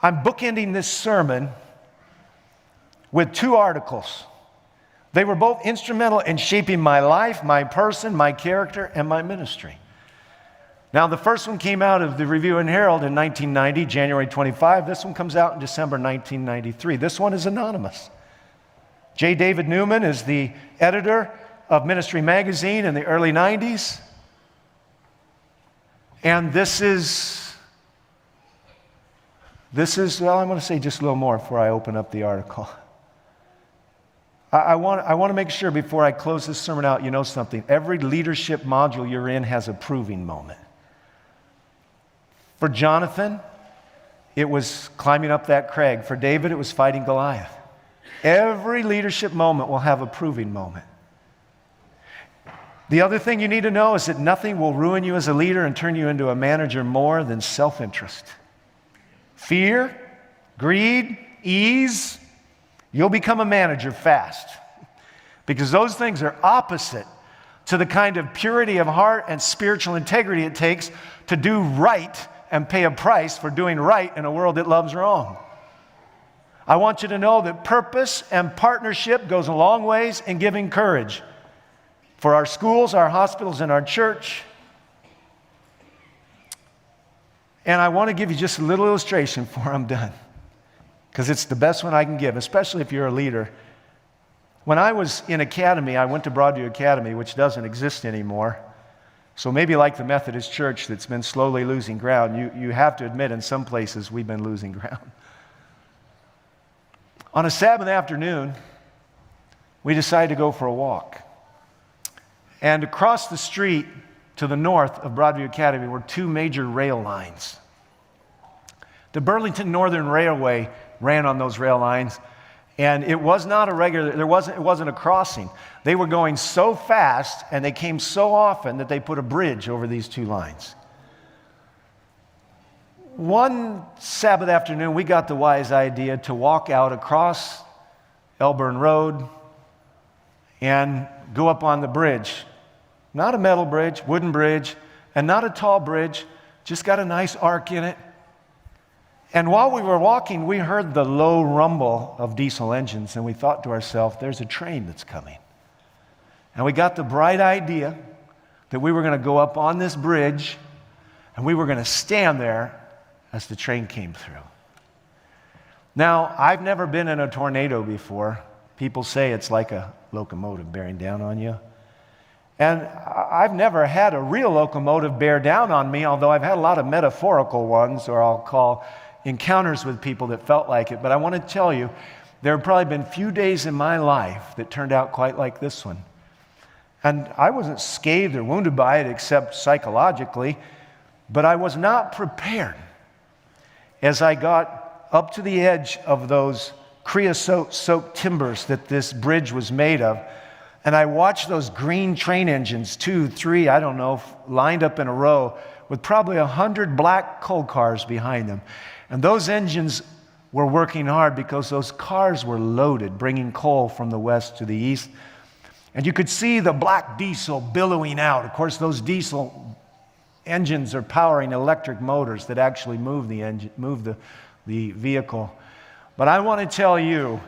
I'm bookending this sermon with two articles. They were both instrumental in shaping my life, my person, my character, and my ministry. Now, the first one came out of the Review and Herald in 1990, January 25. This one comes out in December 1993. This one is anonymous. J. David Newman is the editor of Ministry Magazine in the early 90s. And this is, well, I'm going to say just a little more before I open up the article. I want to make sure before I close this sermon out, you know something. Every leadership module you're in has a proving moment. For Jonathan, it was climbing up that crag. For David, it was fighting Goliath. Every leadership moment will have a proving moment. The other thing you need to know is that nothing will ruin you as a leader and turn you into a manager more than self-interest. Fear, greed, ease, you'll become a manager fast. Because those things are opposite to the kind of purity of heart and spiritual integrity it takes to do right and pay a price for doing right in a world that loves wrong. I want you to know that purpose and partnership goes a long ways in giving courage for our schools, our hospitals, and our church. And I want to give you just a little illustration before I'm done, because it's the best one I can give, especially if you're a leader. When I was in academy, I went to Broadview Academy, which doesn't exist anymore. So maybe like the Methodist Church that's been slowly losing ground, you have to admit in some places we've been losing ground. On a Sabbath afternoon, we decided to go for a walk. And across the street to the north of Broadview Academy were two major rail lines. The Burlington Northern Railway ran on those rail lines, and it was not a regular, it wasn't a crossing. They were going so fast and they came so often that they put a bridge over these two lines. One Sabbath afternoon, we got the wise idea to walk out across Elburn Road and go up on the bridge. Not a metal bridge, wooden bridge, and not a tall bridge, just got a nice arc in it. And while we were walking, we heard the low rumble of diesel engines, and we thought to ourselves, there's a train that's coming. And we got the bright idea that we were going to go up on this bridge, and we were going to stand there as the train came through. Now, I've never been in a tornado before. People say it's like a locomotive bearing down on you. And I've never had a real locomotive bear down on me, although I've had a lot of metaphorical ones, or I'll call encounters with people that felt like it. But I want to tell you, there have probably been few days in my life that turned out quite like this one. And I wasn't scathed or wounded by it except psychologically, but I was not prepared. As I got up to the edge of those creosote-soaked timbers that this bridge was made of, and I watched those green train engines, 2, 3, I don't know, lined up in a row with probably 100 black coal cars behind them. And those engines were working hard because those cars were loaded, bringing coal from the west to the east. And you could see the black diesel billowing out. Of course, those diesel engines are powering electric motors that actually move the vehicle. But I want to tell you,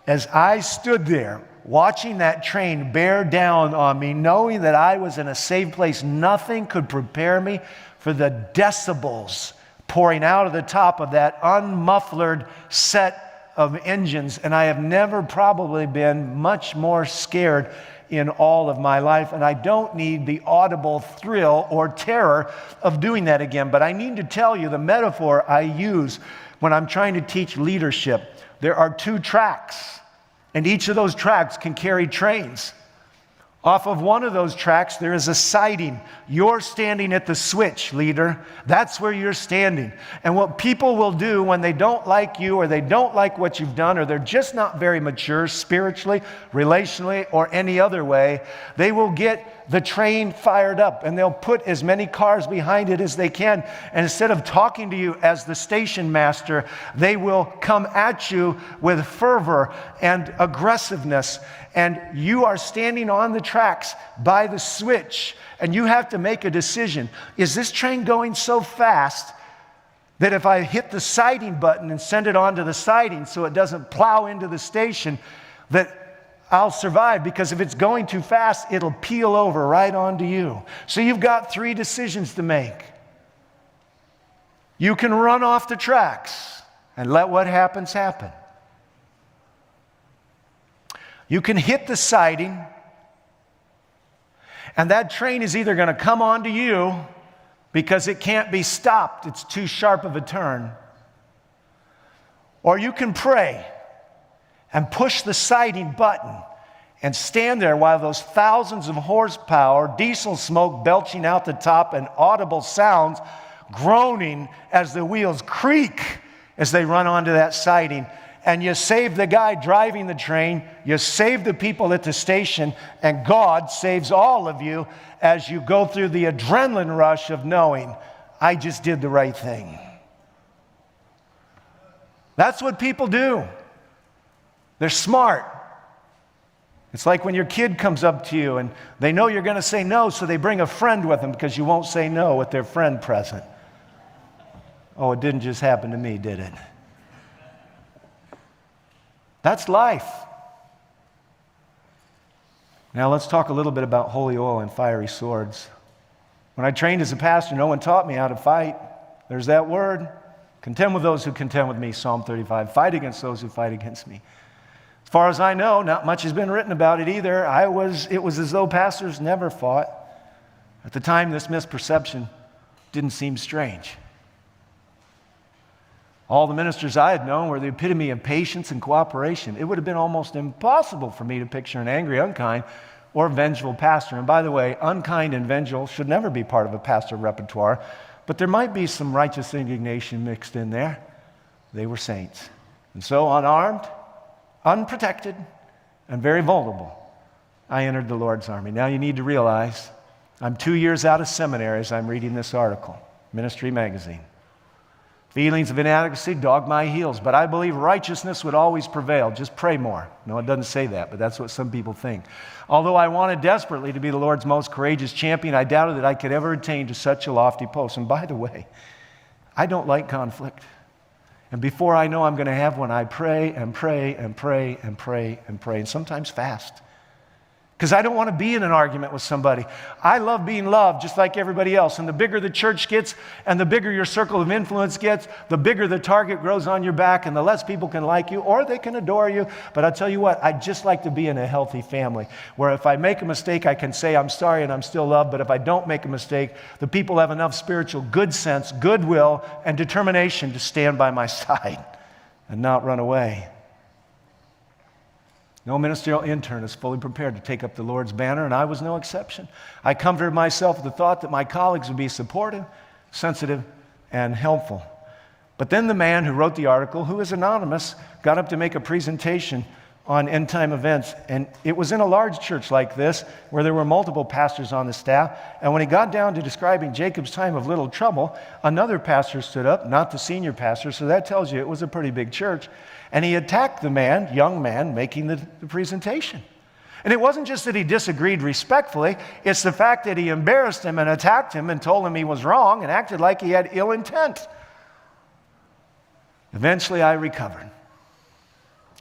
as I stood there watching that train bear down on me, knowing that I was in a safe place, nothing could prepare me for the decibels pouring out of the top of that unmuffled set of engines. And I have never probably been much more scared in all of my life, and I don't need the audible thrill or terror of doing that again. But I need to tell you the metaphor I use when I'm trying to teach leadership. There are 2 tracks, and each of those tracks can carry trains. Off of one of those tracks, there is a siding. You're standing at the switch, leader. That's where you're standing. And what people will do when they don't like you, or they don't like what you've done, or they're just not very mature spiritually, relationally, or any other way, they will get the train fired up, and they'll put as many cars behind it as they can. And instead of talking to you as the station master, they will come at you with fervor and aggressiveness. And you are standing on the tracks by the switch, and you have to make a decision. Is this train going so fast That if I hit the siding button and send it onto the siding so it doesn't plow into the station, that I'll survive, because if it's going too fast, it'll peel over right onto you. So you've got 3 decisions to make. You can run off the tracks and let what happens happen. You can hit the siding, and that train is either going to come onto you because it can't be stopped, it's too sharp of a turn, or you can pray and push the siding button and stand there while those thousands of horsepower, diesel smoke belching out the top, and audible sounds groaning as the wheels creak as they run onto that siding. And you save the guy driving the train, you save the people at the station, and God saves all of you as you go through the adrenaline rush of knowing, I just did the right thing. That's what people do. They're smart. It's like when your kid comes up to you and they know you're going to say no, so they bring a friend with them because you won't say no with their friend present. Oh, it didn't just happen to me, did it? That's life. Now let's talk a little bit about holy oil and fiery swords. When I trained as a pastor, no one taught me how to fight. There's that word. Contend with those who contend with me, Psalm 35. Fight against those who fight against me. As far as I know, not much has been written about it either. It was as though pastors never fought. At the time, this misperception didn't seem strange. All the ministers I had known were the epitome of patience and cooperation. It would have been almost impossible for me to picture an angry, unkind, or vengeful pastor. And by the way, unkind and vengeful should never be part of a pastor repertoire, but there might be some righteous indignation mixed in there. They were saints. And so, unarmed, unprotected, and very vulnerable, I entered the Lord's army. Now you need to realize, I'm 2 years out of seminary as I'm reading this article, Ministry Magazine. Feelings of inadequacy dog my heels, but I believe righteousness would always prevail. Just pray more. No, it doesn't say that, but that's what some people think. Although I wanted desperately to be the Lord's most courageous champion, I doubted that I could ever attain to such a lofty post. And by the way, I don't like conflict. And before I know I'm going to have one, I pray and pray and pray and pray and pray, and sometimes fast. Because I don't want to be in an argument with somebody. I love being loved just like everybody else. And the bigger the church gets and the bigger your circle of influence gets, the bigger the target grows on your back and the less people can like you or they can adore you. But I'll tell you what, I just like to be in a healthy family where if I make a mistake, I can say I'm sorry and I'm still loved. But if I don't make a mistake, the people have enough spiritual good sense, goodwill, and determination to stand by my side and not run away. No ministerial intern is fully prepared to take up the Lord's banner, and I was no exception. I comforted myself with the thought that my colleagues would be supportive, sensitive, and helpful. But then the man who wrote the article, who is anonymous, got up to make a presentation on end-time events, and it was in a large church like this, where there were multiple pastors on the staff, and when he got down to describing Jacob's time of little trouble, another pastor stood up, not the senior pastor, so that tells you it was a pretty big church, and he attacked the man, young man, making the presentation. And it wasn't just that he disagreed respectfully, it's the fact that he embarrassed him and attacked him and told him he was wrong and acted like he had ill intent. Eventually, I recovered.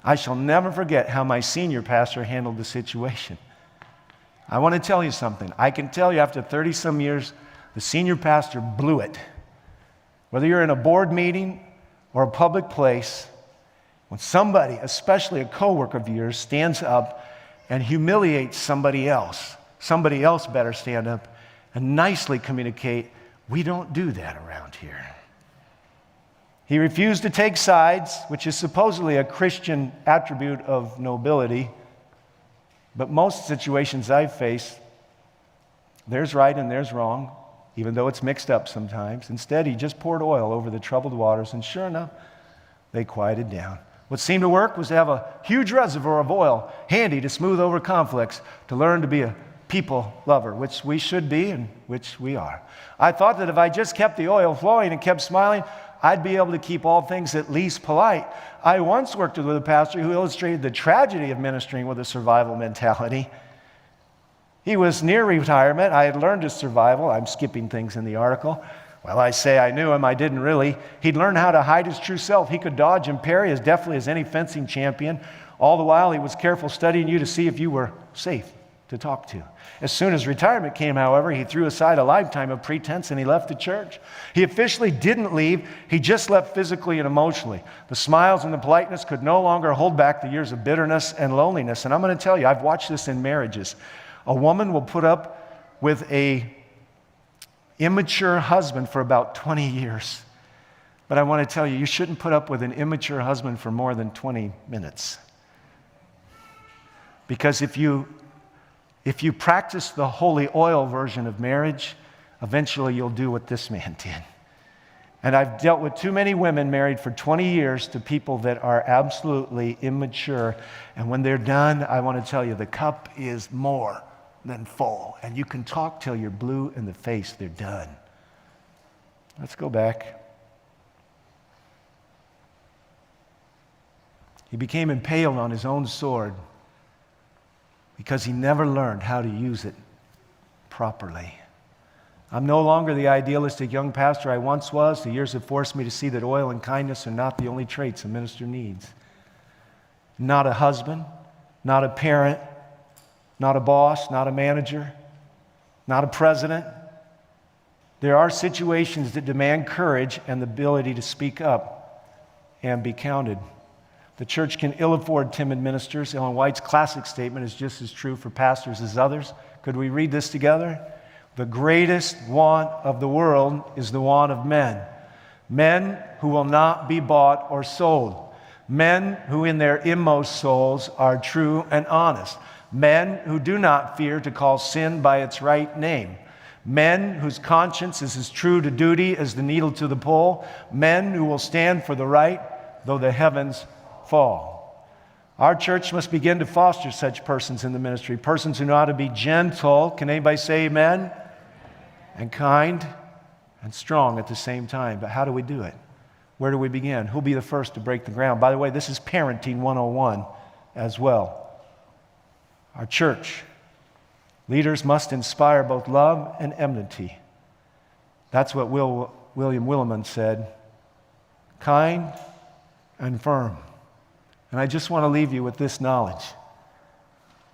I shall never forget how my senior pastor handled the situation. I want to tell you something. I can tell you after 30-some years, the senior pastor blew it. Whether you're in a board meeting or a public place, when somebody, especially a coworker of yours, stands up and humiliates somebody else better stand up and nicely communicate, we don't do that around here. He refused to take sides, which is supposedly a Christian attribute of nobility. But most situations I've faced, there's right and there's wrong, even though it's mixed up sometimes. Instead, he just poured oil over the troubled waters, and sure enough, they quieted down. What seemed to work was to have a huge reservoir of oil handy to smooth over conflicts, to learn to be a people lover, which we should be and which we are. I thought that if I just kept the oil flowing and kept smiling, I'd be able to keep all things at least polite. I once worked with a pastor who illustrated the tragedy of ministering with a survival mentality. He was near retirement. I had learned his survival. I'm skipping things in the article. Well, I say I knew him. I didn't really. He'd learned how to hide his true self. He could dodge and parry as deftly as any fencing champion. All the while, he was careful studying you to see if you were safe to talk to. As soon as retirement came, however, he threw aside a lifetime of pretense and he left the church. He officially didn't leave. He just left physically and emotionally. The smiles and the politeness could no longer hold back the years of bitterness and loneliness. And I'm going to tell you, I've watched this in marriages. A woman will put up with a immature husband for about 20 years. But I want to tell you, you shouldn't put up with an immature husband for more than 20 minutes. Because if you practice the holy oil version of marriage, eventually you'll do what this man did. And I've dealt with too many women married for 20 years to people that are absolutely immature. And when they're done, I want to tell you, the cup is more than full. And you can talk till you're blue in the face. They're done. Let's go back. He became impaled on his own sword because he never learned how to use it properly. I'm no longer the idealistic young pastor I once was. The years have forced me to see that oil and kindness are not the only traits a minister needs. Not a husband, not a parent, not a boss, not a manager, not a president. There are situations that demand courage and the ability to speak up and be counted. The church can ill afford timid ministers. Ellen White's classic statement is just as true for pastors as others. Could we read this together? The greatest want of the world is the want of men. Men who will not be bought or sold. Men who in their inmost souls are true and honest. Men who do not fear to call sin by its right name. Men whose conscience is as true to duty as the needle to the pole. Men who will stand for the right, though the heavens fall. Our church must begin to foster such persons in the ministry. Persons who know how to be gentle. Can anybody say amen? And kind and strong at the same time. But how do we do it? Where do we begin? Who'll be the first to break the ground? By the way, this is Parenting 101 as well. Our church leaders must inspire both love and enmity. That's what William Willimon said. Kind and firm. And I just want to leave you with this knowledge.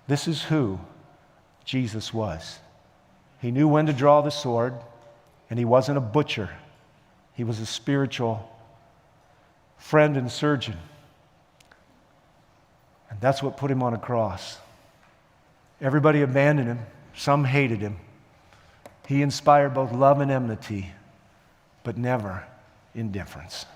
This is who Jesus was. He knew when to draw the sword, and he wasn't a butcher. He was a spiritual friend and surgeon. And that's what put him on a cross. Everybody abandoned him. Some hated him. He inspired both love and enmity, but never indifference.